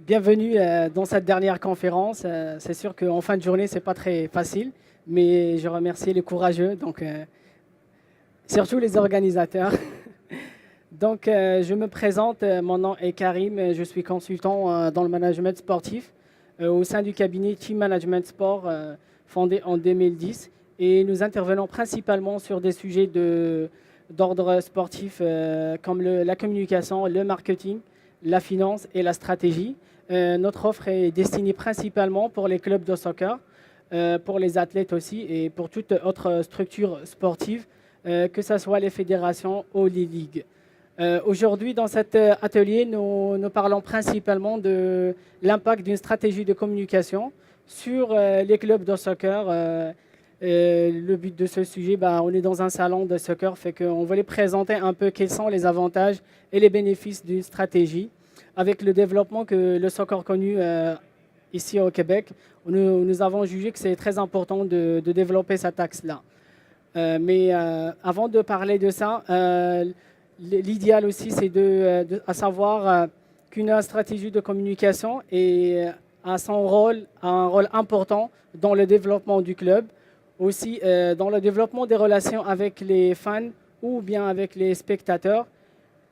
Bienvenue dans cette dernière conférence. C'est sûr qu'en fin de journée, c'est pas très facile, mais je remercie les courageux, surtout les organisateurs. Je me présente. Mon nom est Karim. Je suis consultant dans le management sportif au sein du cabinet Team Management Sport fondé en 2010. Et nous intervenons principalement sur des sujets d'ordre sportif comme la communication, le marketing, la finance et la stratégie. Notre offre est destinée principalement pour les clubs de soccer, pour les athlètes aussi et pour toute autre structure sportive, que ce soit les fédérations ou les ligues. Aujourd'hui, dans cet atelier, nous parlons principalement de l'impact d'une stratégie de communication sur les clubs de soccer. Le but de ce sujet, on est dans un salon de soccer, fait qu'on voulait présenter un peu quels sont les avantages et les bénéfices d'une stratégie avec le développement que le soccer connu ici au Québec. Nous avons jugé que c'est très important de développer cet axe-là. Mais avant de parler de ça, l'idéal aussi, c'est à savoir qu'une stratégie de communication a un rôle important dans le développement du club, aussi dans le développement des relations avec les fans ou bien avec les spectateurs.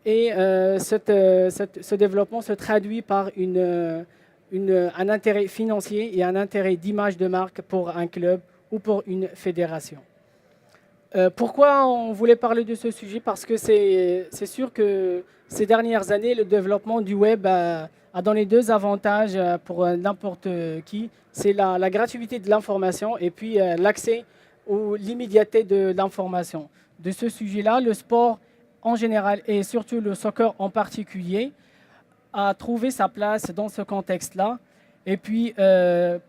Et ce développement se traduit par un intérêt financier et un intérêt d'image de marque pour un club ou pour une fédération. Pourquoi on voulait parler de ce sujet? Parce que c'est sûr que ces dernières années, le développement du web a donné deux avantages pour n'importe qui. C'est la gratuité de l'information et puis l'accès ou l'immédiateté de l'information. De ce sujet-là, le sport en général et surtout le soccer en particulier a trouvé sa place dans ce contexte-là. Et puis,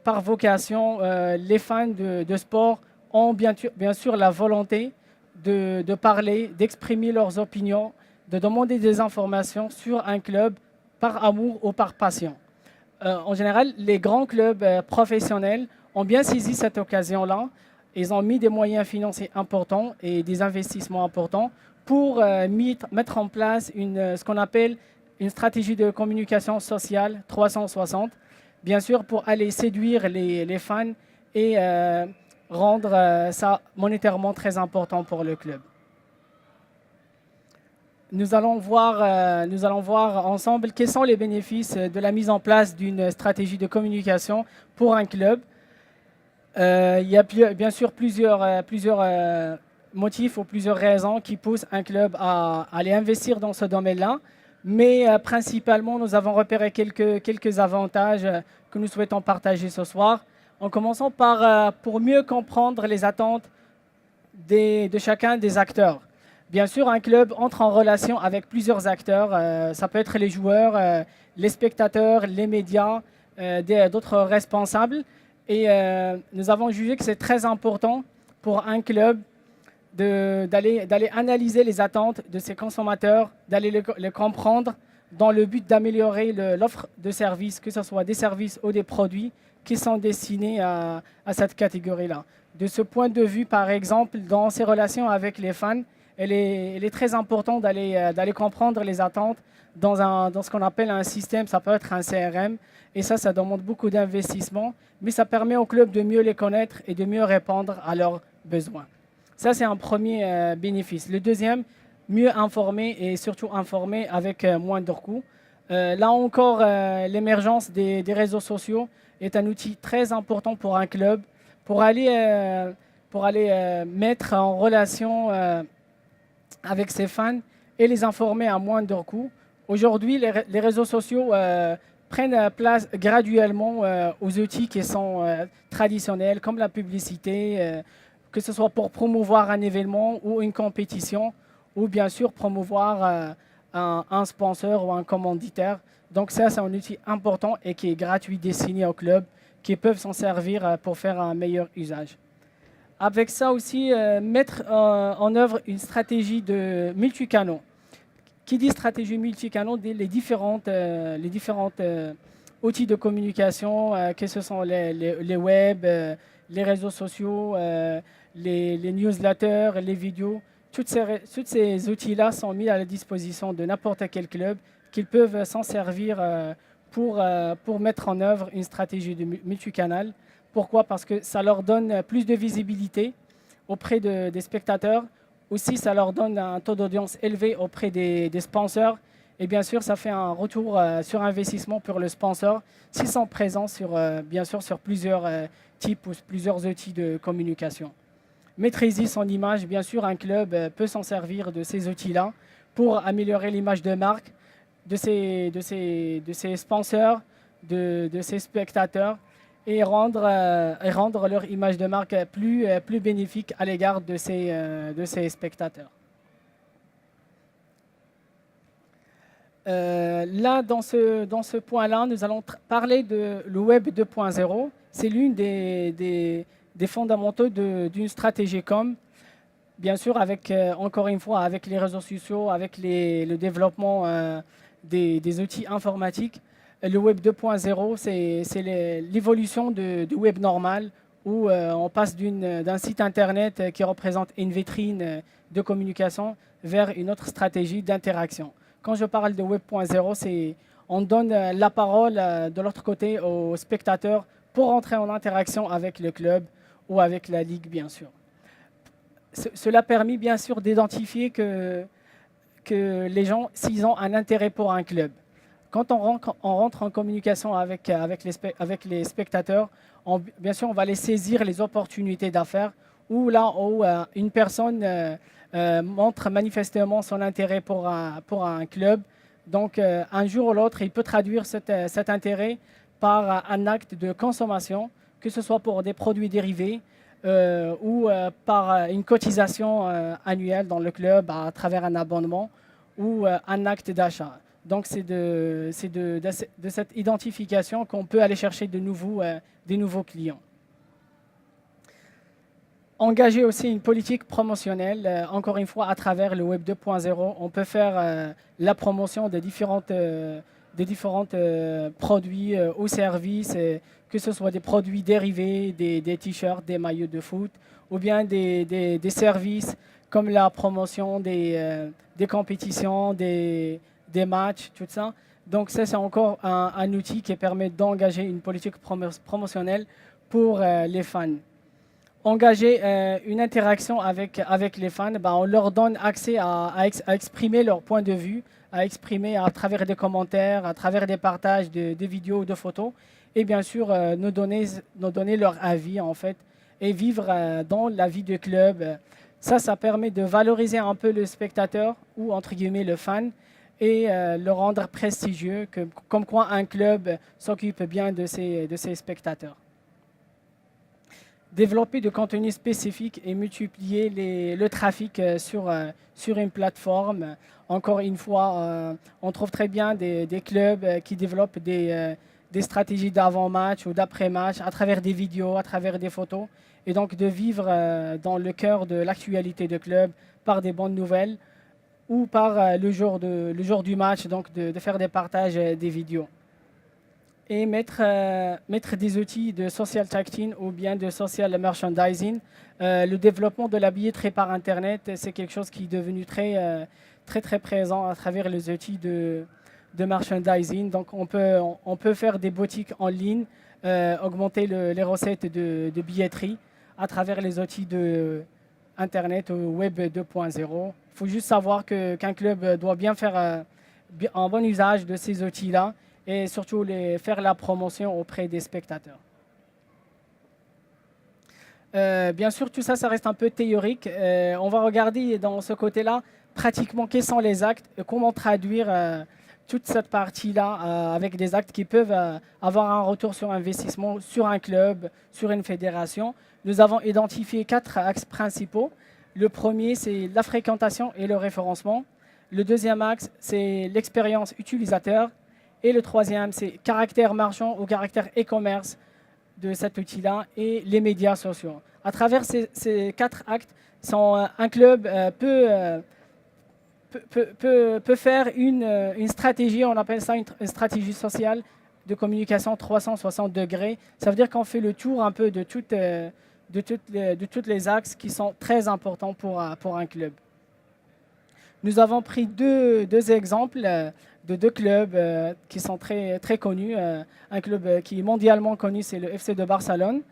par vocation, les fans de sport ont bien sûr la volonté de parler, d'exprimer leurs opinions, de demander des informations sur un club par amour ou par passion. En général, les grands clubs professionnels ont bien saisi cette occasion-là. Ils ont mis des moyens financiers importants et des investissements importants pour mettre en place ce qu'on appelle une stratégie de communication sociale 360, bien sûr pour aller séduire les fans et rendre ça monétairement très important pour le club. Nous allons voir ensemble quels sont les bénéfices de la mise en place d'une stratégie de communication pour un club. Il y a bien sûr plusieurs motifs ou plusieurs raisons qui poussent un club à aller investir dans ce domaine-là. Mais principalement, nous avons repéré quelques avantages que nous souhaitons partager ce soir. En commençant pour mieux comprendre les attentes de chacun des acteurs. Bien sûr, un club entre en relation avec plusieurs acteurs. Ça peut être les joueurs, les spectateurs, les médias, d'autres responsables. Et nous avons jugé que c'est très important pour un club d'aller analyser les attentes de ses consommateurs, d'aller les comprendre dans le but d'améliorer l'offre de services, que ce soit des services ou des produits qui sont destinés à cette catégorie-là. De ce point de vue, par exemple, dans ses relations avec les fans, il est très important d'aller comprendre les attentes dans ce qu'on appelle un système, ça peut être un CRM, et ça demande beaucoup d'investissement, mais ça permet au club de mieux les connaître et de mieux répondre à leurs besoins. Ça, c'est un premier bénéfice. Le deuxième, mieux informer et surtout informer avec moins de coûts. Là encore, l'émergence des réseaux sociaux est un outil très important pour un club pour aller mettre en relation avec ses fans et les informer à moindre coût. Aujourd'hui, les réseaux sociaux prennent place graduellement aux outils qui sont traditionnels, comme la publicité, que ce soit pour promouvoir un événement ou une compétition, ou bien sûr promouvoir un sponsor ou un commanditaire. Donc ça, c'est un outil important et qui est gratuit, destiné aux clubs, qui peuvent s'en servir pour faire un meilleur usage. Avec ça aussi, mettre en œuvre une stratégie de multicanaux. Qui dit stratégie multicanaux, dit les différentes outils de communication, que ce sont les web, les réseaux sociaux, les newsletters, les vidéos. Tous ces outils-là sont mis à la disposition de n'importe quel club qu'ils peuvent s'en servir pour mettre en œuvre une stratégie de multicanal. Pourquoi? Parce que ça leur donne plus de visibilité auprès des spectateurs. Aussi, ça leur donne un taux d'audience élevé auprès des sponsors. Et bien sûr, ça fait un retour sur investissement pour le sponsor s'ils sont présents bien sûr, sur plusieurs types ou plusieurs outils de communication. Maîtriser son image, bien sûr, un club peut s'en servir de ces outils-là pour améliorer l'image de marque de ses sponsors, de ses spectateurs et rendre leur image de marque plus bénéfique à l'égard de ses spectateurs. Là, dans ce point-là, nous allons parler de le Web 2.0. C'est l'une des fondamentaux d'une stratégie com. Bien sûr, encore une fois, avec les réseaux sociaux, avec le développement des outils informatiques, le Web 2.0, c'est l'évolution du Web normal où on passe d'un site Internet qui représente une vitrine de communication vers une autre stratégie d'interaction. Quand je parle de Web 2.0, on donne la parole de l'autre côté aux spectateurs pour entrer en interaction avec le club ou avec la ligue, bien sûr. Cela permet bien sûr d'identifier que les gens, s'ils ont un intérêt pour un club. Quand on rentre en communication avec les spectateurs, bien sûr, on va les saisir les opportunités d'affaires où là où une personne montre manifestement son intérêt pour un club. Donc, un jour ou l'autre, il peut traduire cet intérêt par un acte de consommation, que ce soit pour des produits dérivés ou par une cotisation annuelle dans le club à travers un abonnement ou un acte d'achat. Donc, c'est de cette identification qu'on peut aller chercher des nouveaux clients. Engager aussi une politique promotionnelle, encore une fois, à travers le Web 2.0, on peut faire la promotion des différents produits ou services, que ce soit des produits dérivés, des t-shirts, des maillots de foot, ou bien des services comme la promotion des compétitions, des matchs, tout ça. Donc ça, c'est encore un outil qui permet d'engager une politique promotionnelle pour les fans. Engager une interaction avec les fans, on leur donne accès à exprimer leur point de vue, à exprimer à travers des commentaires, à travers des partages de vidéos ou de photos, et bien sûr nous donner leur avis en fait, et vivre dans la vie du club. Ça permet de valoriser un peu le spectateur ou entre guillemets le fan et le rendre prestigieux, comme quoi un club s'occupe bien de ses spectateurs. Développer du contenu spécifique et multiplier le trafic sur une plateforme. Encore une fois, on trouve très bien des clubs qui développent des stratégies d'avant-match ou d'après-match à travers des vidéos, à travers des photos. Et donc de vivre dans le cœur de l'actualité du club par des bonnes nouvelles ou par le jour du match, donc de faire des partages des vidéos. Et mettre des outils de social tacting ou bien de social merchandising. Le développement de la billetterie par Internet, c'est quelque chose qui est devenu très présent à travers les outils de merchandising. Donc, on peut faire des boutiques en ligne, augmenter les recettes de billetterie à travers les outils de Internet ou Web 2.0. Il faut juste savoir qu'un club doit bien faire un bon usage de ces outils-là et surtout faire la promotion auprès des spectateurs. Bien sûr, tout ça, ça reste un peu théorique. On va regarder dans ce côté-là, pratiquement, quels sont les actes, comment traduire toute cette partie-là avec des actes qui peuvent avoir un retour sur investissement sur un club, sur une fédération. Nous avons identifié 4 axes principaux. Le premier, c'est la fréquentation et le référencement. Le deuxième axe, c'est l'expérience utilisateur. Et le troisième, c'est caractère marchand ou caractère e-commerce de cet outil-là et les médias sociaux. À travers ces 4 actes, un club peut faire une stratégie, on appelle ça une stratégie sociale de communication 360 degrés. Ça veut dire qu'on fait le tour un peu de toutes les axes qui sont très importants pour un club. Nous avons pris deux exemples de deux clubs qui sont très, très connus. Un club qui est mondialement connu, c'est le FC de Barcelone.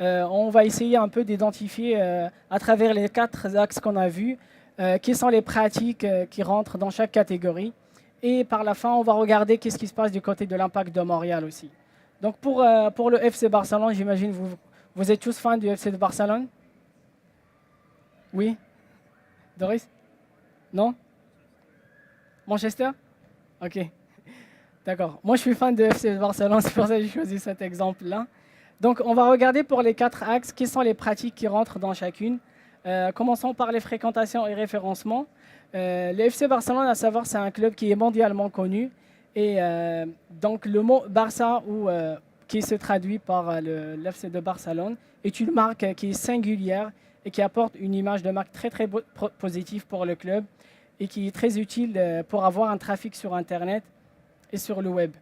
On va essayer un peu d'identifier à travers les 4 axes qu'on a vus, quelles sont les pratiques qui rentrent dans chaque catégorie. Et par la fin, on va regarder qu'est-ce qui se passe du côté de l'Impact de Montréal aussi. Donc pour le FC Barcelone, j'imagine vous êtes tous fans du FC de Barcelone? Oui? Doris? Non? Manchester? Ok, d'accord. Moi, je suis fan de FC de Barcelone, c'est pour ça que j'ai choisi cet exemple-là. Donc, on va regarder pour les 4 axes, quelles sont les pratiques qui rentrent dans chacune. Commençons par les fréquentations et référencements. Le FC Barcelone, à savoir, c'est un club qui est mondialement connu. Et donc, le mot Barça, qui se traduit par l'FC de Barcelone, est une marque qui est singulière et qui apporte une image de marque très, très positive pour le club et qui est très utile pour avoir un trafic sur Internet et sur le web.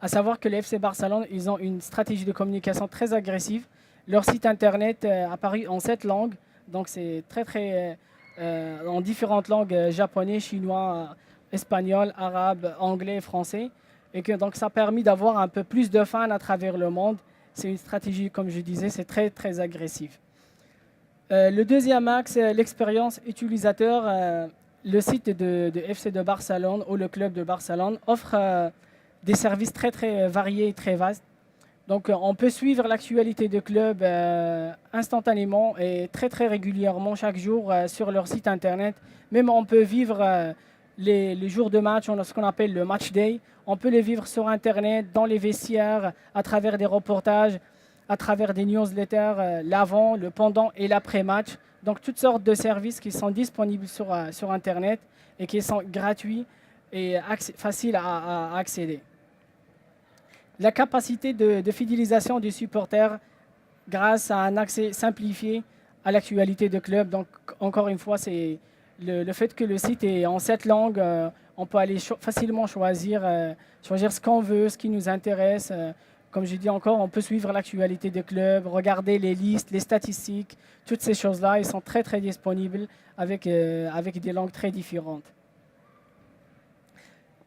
À savoir que le FC Barcelone, ils ont une stratégie de communication très agressive. Leur site Internet apparu en 7 langues, donc c'est très en différentes langues, japonais, chinois, espagnol, arabe, anglais, français. Et que donc ça a permis d'avoir un peu plus de fans à travers le monde. C'est une stratégie, comme je disais, c'est très agressif. Le deuxième axe, l'expérience utilisateur. Le site de FC de Barcelone ou le club de Barcelone offre des services très variés et très vastes. Donc, on peut suivre l'actualité du club instantanément et très régulièrement chaque jour sur leur site internet. Même on peut vivre les jours de match, on a ce qu'on appelle le match day. On peut les vivre sur internet, dans les vestiaires, à travers des reportages, à travers des newsletters, l'avant, le pendant et l'après-match. Donc, toutes sortes de services qui sont disponibles sur internet et qui sont gratuits et faciles à accéder. La capacité de fidélisation des supporters grâce à un accès simplifié à l'actualité de club. Donc, encore une fois, c'est le fait que le site est en 7 langues. On peut aller facilement choisir ce qu'on veut, ce qui nous intéresse. Comme je dis encore, on peut suivre l'actualité de club, regarder les listes, les statistiques. Toutes ces choses-là, ils sont très disponibles avec des langues très différentes.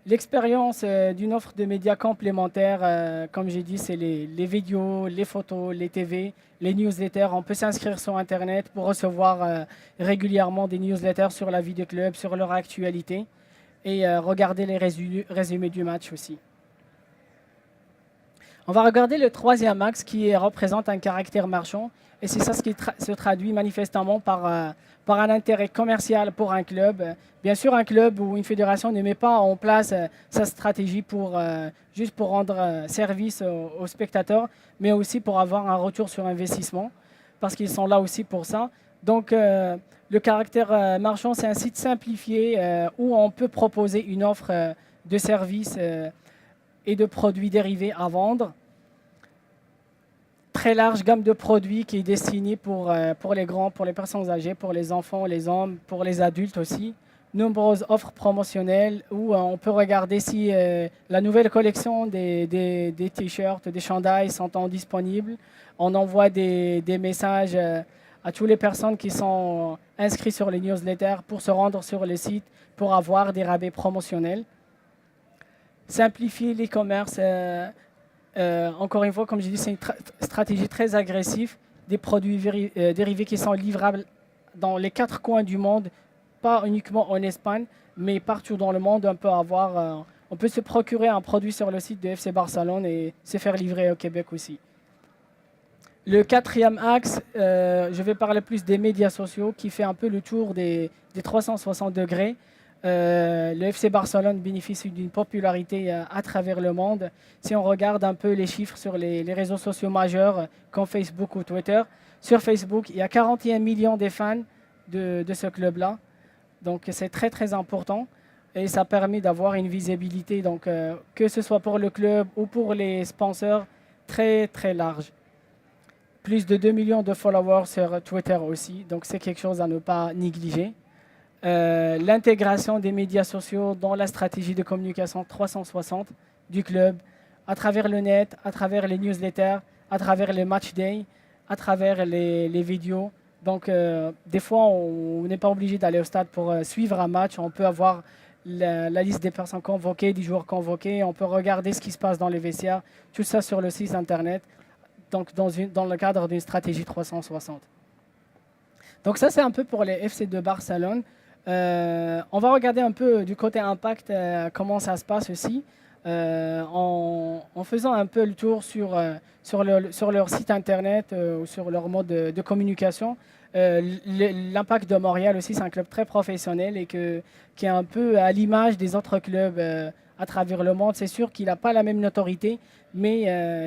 L'expérience d'une offre de médias complémentaires, comme j'ai dit, c'est les vidéos, les photos, les TV, les newsletters. On peut s'inscrire sur Internet pour recevoir régulièrement des newsletters sur la vie du club, sur leur actualité et regarder les résumés du match aussi. On va regarder le troisième axe qui représente un caractère marchand. Et c'est ça ce qui se traduit manifestement par un intérêt commercial pour un club. Bien sûr, un club ou une fédération ne met pas en place sa stratégie juste pour rendre service aux spectateurs, mais aussi pour avoir un retour sur investissement, parce qu'ils sont là aussi pour ça. Donc, le caractère marchand, c'est un site simplifié où on peut proposer une offre de services et de produits dérivés à vendre. Très large gamme de produits qui est destinée pour les grands, pour les personnes âgées, pour les enfants, les hommes, pour les adultes aussi. Nombreuses offres promotionnelles où on peut regarder si la nouvelle collection des t-shirts, des chandails sont disponibles. On envoie des messages à toutes les personnes qui sont inscrites sur les newsletters pour se rendre sur le site pour avoir des rabais promotionnels. Simplifier l'e-commerce. Encore une fois, comme je dis, c'est une stratégie très agressive. Des produits dérivés qui sont livrables dans les 4 coins du monde, pas uniquement en Espagne, mais partout dans le monde. On peut se procurer un produit sur le site de FC Barcelone et se faire livrer au Québec aussi. Le quatrième axe, je vais parler plus des médias sociaux qui fait un peu le tour des 360 degrés. Le FC Barcelone bénéficie d'une popularité à travers le monde. Si on regarde un peu les chiffres sur les réseaux sociaux majeurs comme Facebook ou Twitter, sur Facebook, il y a 41 millions de fans de ce club-là. Donc c'est très important et ça permet d'avoir une visibilité, donc, que ce soit pour le club ou pour les sponsors, très large. Plus de 2 millions de followers sur Twitter aussi, donc c'est quelque chose à ne pas négliger. L'intégration des médias sociaux dans la stratégie de communication 360 du club, à travers le net, à travers les newsletters, à travers les match day, à travers les vidéos. Donc, des fois, on n'est pas obligé d'aller au stade pour suivre un match. On peut avoir la liste des personnes convoquées, des joueurs convoqués. On peut regarder ce qui se passe dans les vestiaires. Tout ça sur le site internet, donc dans le cadre d'une stratégie 360. Donc ça, c'est un peu pour les FC de Barcelone. On va regarder un peu du côté impact comment ça se passe aussi, en faisant un peu le tour sur leur site internet ou sur leur mode de communication. L'Impact de Montréal aussi, c'est un club très professionnel et qui est un peu à l'image des autres clubs à travers le monde. C'est sûr qu'il n'a pas la même notoriété, mais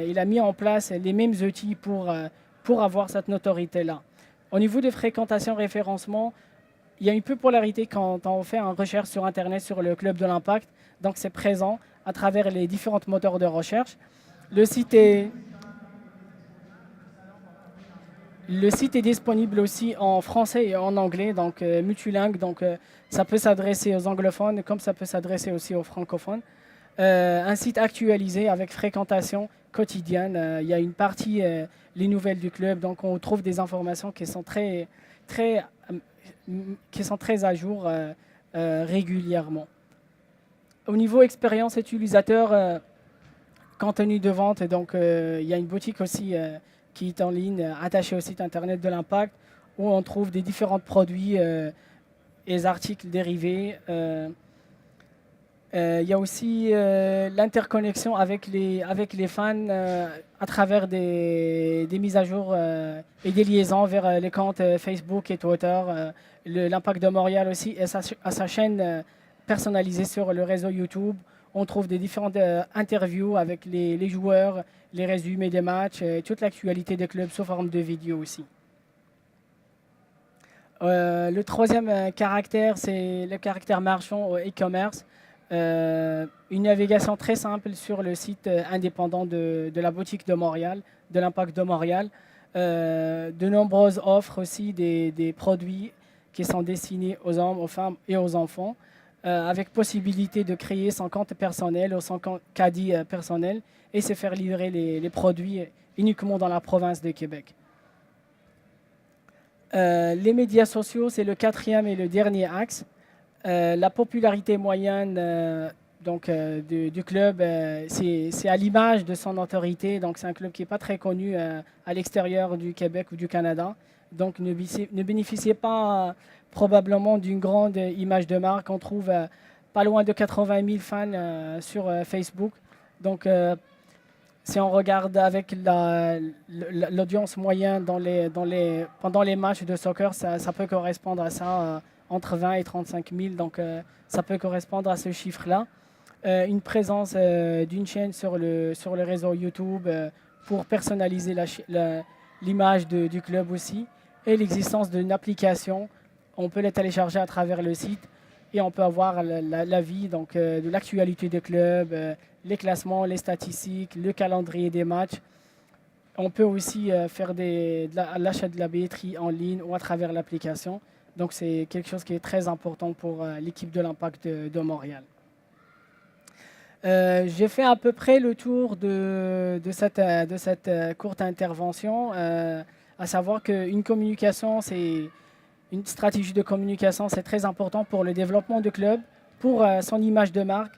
il a mis en place les mêmes outils pour avoir cette notoriété-là. Au niveau des fréquentations référencement, il y a une popularité quand on fait une recherche sur Internet sur le club de l'Impact. Donc, c'est présent à travers les différents moteurs de recherche. Le site est disponible aussi en français et en anglais, donc multilingue. Donc, ça peut s'adresser aux anglophones comme ça peut s'adresser aussi aux francophones. Un site actualisé avec fréquentation quotidienne. Il y a une partie, les nouvelles du club, donc on trouve des informations qui sont très à jour régulièrement. Au niveau expérience utilisateur, contenu de vente, donc il y a une boutique aussi qui est en ligne, attachée au site internet de l'Impact, où on trouve des différents produits et articles dérivés. Il y a aussi l'interconnexion avec les fans à travers des mises à jour et des liaisons vers les comptes Facebook et Twitter. L'Impact de Montréal aussi a sa chaîne personnalisée sur le réseau YouTube. On trouve des différentes interviews avec les joueurs, les résumés des matchs, toute l'actualité des clubs sous forme de vidéo aussi. Le troisième caractère, c'est le caractère marchand au e-commerce. Une navigation très simple sur le site indépendant de la boutique de Montréal, de l'Impact de Montréal. De nombreuses offres aussi des produits qui sont destinés aux hommes, aux femmes et aux enfants, avec possibilité de créer son compte personnel ou son caddie personnel et se faire livrer les produits uniquement dans la province de Québec. Les médias sociaux, c'est le quatrième et le dernier axe. La popularité moyenne du club, c'est à l'image de son autorité. Donc, c'est un club qui n'est pas très connu à l'extérieur du Québec ou du Canada. Donc, ne bénéficiez pas probablement d'une grande image de marque. On trouve pas loin de 80 000 fans sur Facebook. Donc, si on regarde avec l'audience moyenne pendant les matchs de soccer, ça peut correspondre à ça. Entre 20 et 35 000, donc ça peut correspondre à ce chiffre-là. Une présence d'une chaîne sur le réseau YouTube pour personnaliser l'image du club aussi, et l'existence d'une application. On peut la télécharger à travers le site et on peut avoir l'avis de l'actualité du club, les classements, les statistiques, le calendrier des matchs. On peut aussi faire l'achat de la billetterie en ligne ou à travers l'application. Donc, c'est quelque chose qui est très important pour l'équipe de l'Impact de Montréal. J'ai fait à peu près le tour de cette courte intervention, à savoir qu'une communication, une stratégie de communication, c'est très important pour le développement du club, pour son image de marque,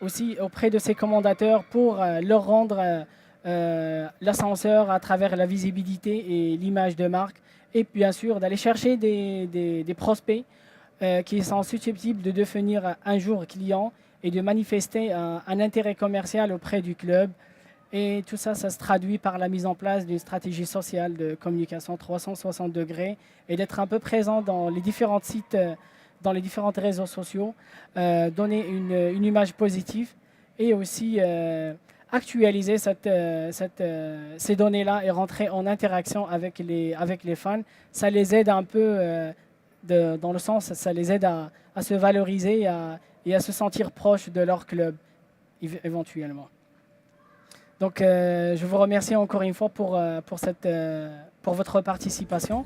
aussi auprès de ses commandateurs, pour leur rendre l'ascenseur à travers la visibilité et l'image de marque. Et bien sûr, d'aller chercher des prospects qui sont susceptibles de devenir un jour clients et de manifester un intérêt commercial auprès du club. Et tout ça, ça se traduit par la mise en place d'une stratégie sociale de communication 360 degrés et d'être un peu présent dans les différents sites, dans les différents réseaux sociaux, donner une image positive et aussi actualiser ces données-là et rentrer en interaction avec les fans. Ça les aide un peu, dans le sens, ça les aide à se valoriser et à se sentir proche de leur club, éventuellement. Donc, je vous remercie encore une fois pour votre participation.